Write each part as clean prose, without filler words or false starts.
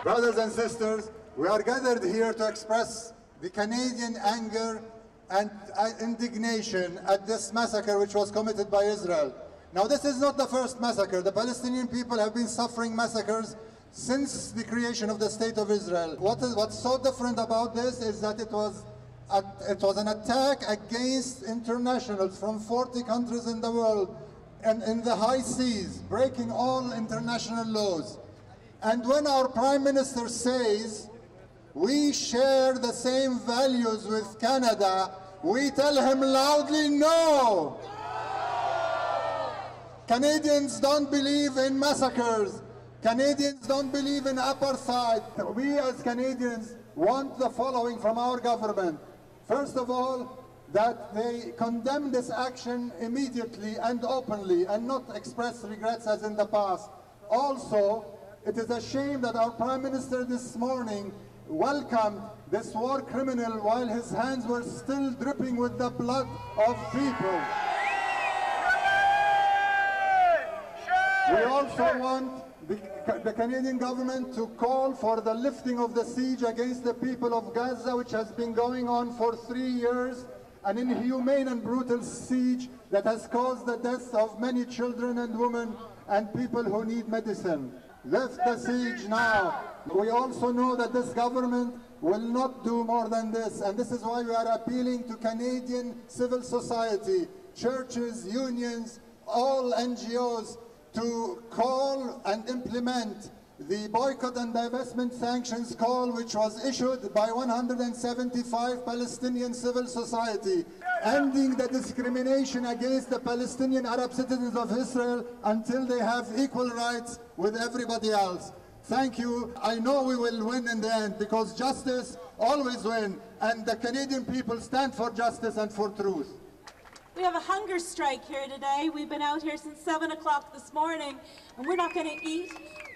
Brothers and sisters, we are gathered here to express the Canadian anger and indignation at this massacre which was committed by Israel. Now, this is not the first massacre. The Palestinian people have been suffering massacres since the creation of the State of Israel. What's so different about this is that it was an attack against internationals from 40 countries in the world and in the high seas, breaking all international laws. And when our Prime Minister says we share the same values with Canada, we tell him loudly no! Canadians don't believe in massacres. Canadians don't believe in apartheid. We as Canadians want the following from our government. First of all, that they condemn this action immediately and openly and not express regrets as in the past. Also, it is a shame that our Prime Minister this morning welcomed this war criminal while his hands were still dripping with the blood of people. We also want the Canadian government to call for the lifting of the siege against the people of Gaza, which has been going on for 3 years, an inhumane and brutal siege that has caused the deaths of many children and women and people who need medicine. Lift the siege now. We also know that this government will not do more than this, and this is why we are appealing to Canadian civil society, churches, unions, all NGOs, to call and implement the boycott and divestment sanctions call which was issued by 175 Palestinian civil society, ending the discrimination against the Palestinian Arab citizens of Israel until they have equal rights with everybody else. Thank you. I know we will win in the end because justice always wins, and the Canadian people stand for justice and for truth. We have a hunger strike here today. We've been out here since 7 o'clock this morning, and we're not going to eat.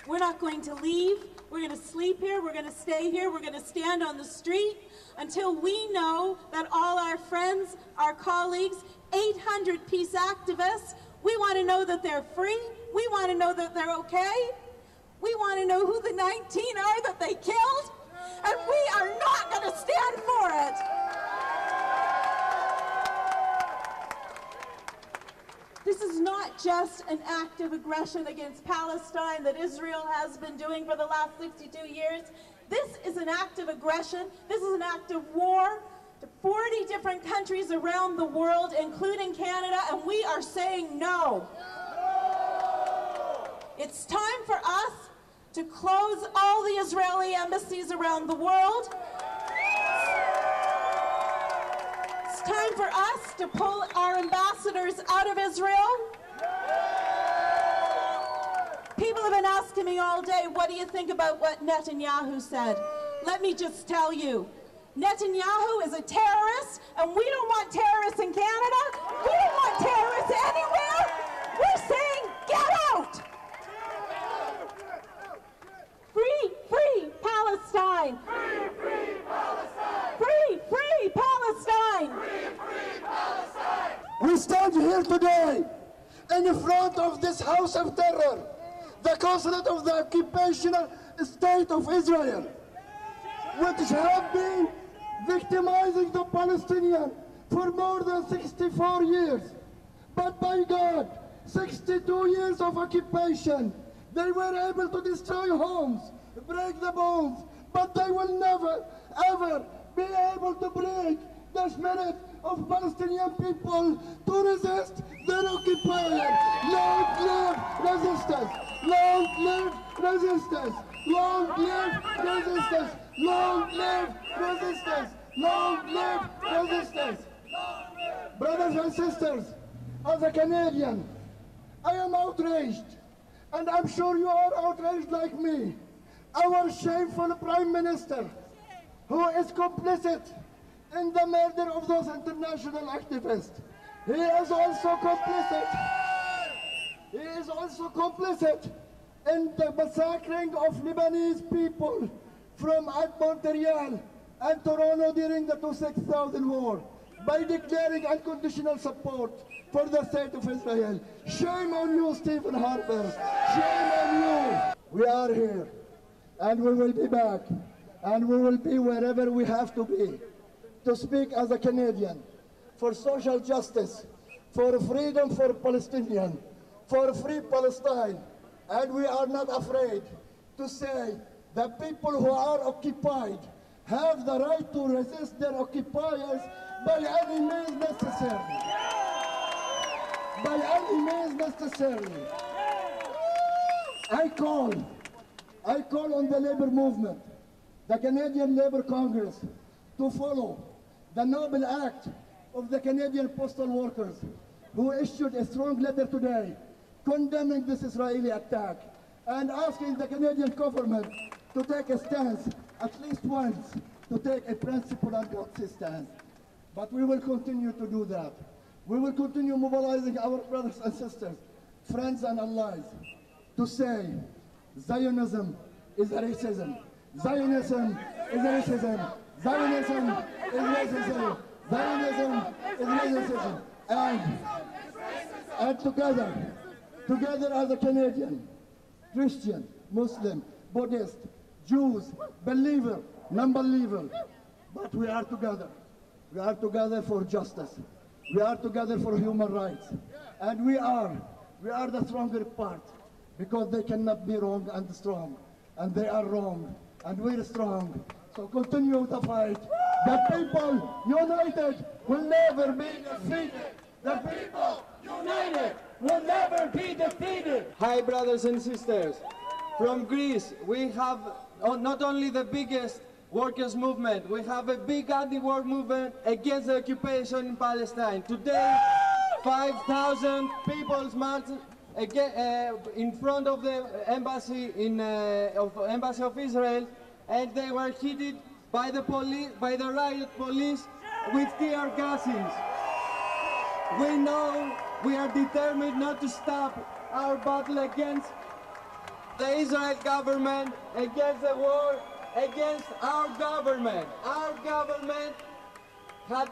We're not going to leave. We're going to sleep here. We're going to stay here. We're going to stand on the street until we know that all our friends, our colleagues, 800 peace activists, we want to know that they're free. We want to know that they're okay. We want to know who the 19 are that they killed, and we are not going to stand for it. This is not just an act of aggression against Palestine that Israel has been doing for the last 62 years. This is an act of aggression. This is an act of war to 40 different countries around the world, including Canada, and we are saying no. It's time for us to close all the Israeli embassies around the world. It's time for us to pull our ambassadors out of Israel. People have been asking me all day, what do you think about what Netanyahu said? Let me just tell you, Netanyahu is a terrorist, and we don't want terrorists in Canada. We don't want terrorists anywhere. We're saying, get out! Free, free Palestine! Free, free Palestine! Free, free Palestine! Free, free Palestine! We stand here today in front of this house of terror, the Consulate of the occupational state of Israel, which have been victimizing the Palestinians for more than 64 years. But by God, 62 years of occupation, they were able to destroy homes, break the bones, but they will never, ever be able to break the spirit of Palestinian people to resist their occupier. Long live resistance! Long live resistance! Long live resistance! Long live resistance! Long live resistance! Brothers and sisters, as a Canadian, I am outraged, and I'm sure you are outraged like me. Our shameful Prime Minister, who is complicit in the murder of those international activists. He is also complicit. He is also complicit in the massacring of Lebanese people from Montreal and Toronto during the 2000 war by declaring unconditional support for the state of Israel. Shame on you, Stephen Harper. Shame on you. We are here and we will be back, and we will be wherever we have to be, to speak as a Canadian for social justice, for freedom for Palestinians, for free Palestine. And we are not afraid to say that people who are occupied have the right to resist their occupiers by any means necessary. By any means necessary. I call on the labor movement, the Canadian Labour Congress, to follow the noble act of the Canadian postal workers, who issued a strong letter today condemning this Israeli attack and asking the Canadian government to take a stance, at least once, to take a principled and gutsy stance. But we will continue to do that. We will continue mobilizing our brothers and sisters, friends and allies, to say Zionism is racism. Zionism is racism. Zionism is racism. Zionism is racism. And together as a Canadian, Christian, Muslim, Buddhist, Jews, believer, non-believer, but we are together. We are together for justice. We are together for human rights. And we are the stronger part, because they cannot be wrong and strong. And they are wrong, and we're strong. So continue the fight. The people united will never be defeated. The people united will never be defeated. Hi, brothers and sisters. From Greece, we have not only the biggest workers' movement, we have a big anti-war movement against the occupation in Palestine. Today, 5,000 people marched in front of the embassy embassy of Israel, and they were hit by the police, by the riot police, with tear gases. We know we are determined not to stop our battle against the Israel government, against the war, against our government. Our government had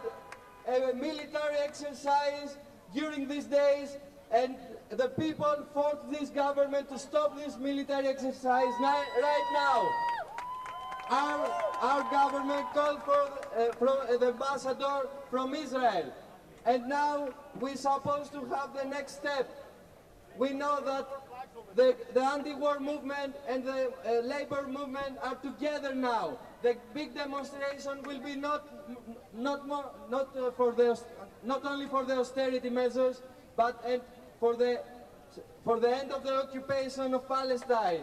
a military exercise during these days, and the people forced this government to stop this military exercise right now. Our government called for the ambassador from Israel, and now we're supposed to have the next step. We know that the anti-war movement and the labor movement are together now. The big demonstration will be not only for the austerity measures, but for the end of the occupation of Palestine.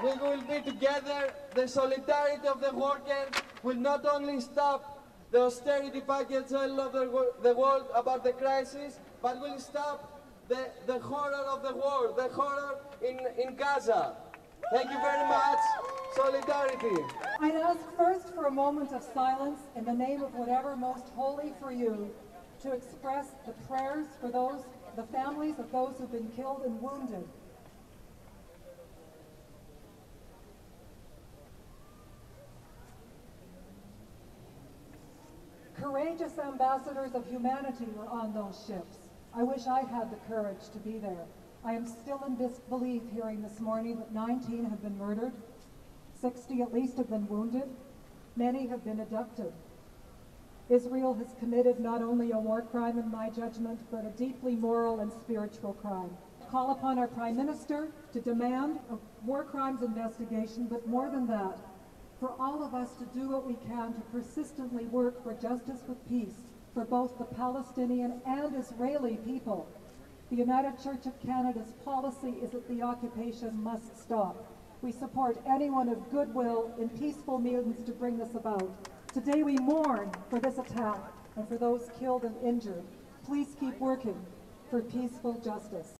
We will be together. The solidarity of the workers will not only stop the austerity package all over the world about the crisis, but will stop the horror of the war, the horror in Gaza. Thank you very much. Solidarity. I'd ask first for a moment of silence in the name of whatever most holy for you, to express the prayers for the families of those who've been killed and wounded. Courageous ambassadors of humanity were on those ships. I wish I had the courage to be there. I am still in disbelief hearing this morning that 19 have been murdered, 60 at least have been wounded, many have been abducted. Israel has committed not only a war crime in my judgment, but a deeply moral and spiritual crime. I call upon our Prime Minister to demand a war crimes investigation, but more than that, for all of us to do what we can to persistently work for justice with peace for both the Palestinian and Israeli people. The United Church of Canada's policy is that the occupation must stop. We support anyone of goodwill in peaceful means to bring this about. Today we mourn for this attack and for those killed and injured. Please keep working for peaceful justice.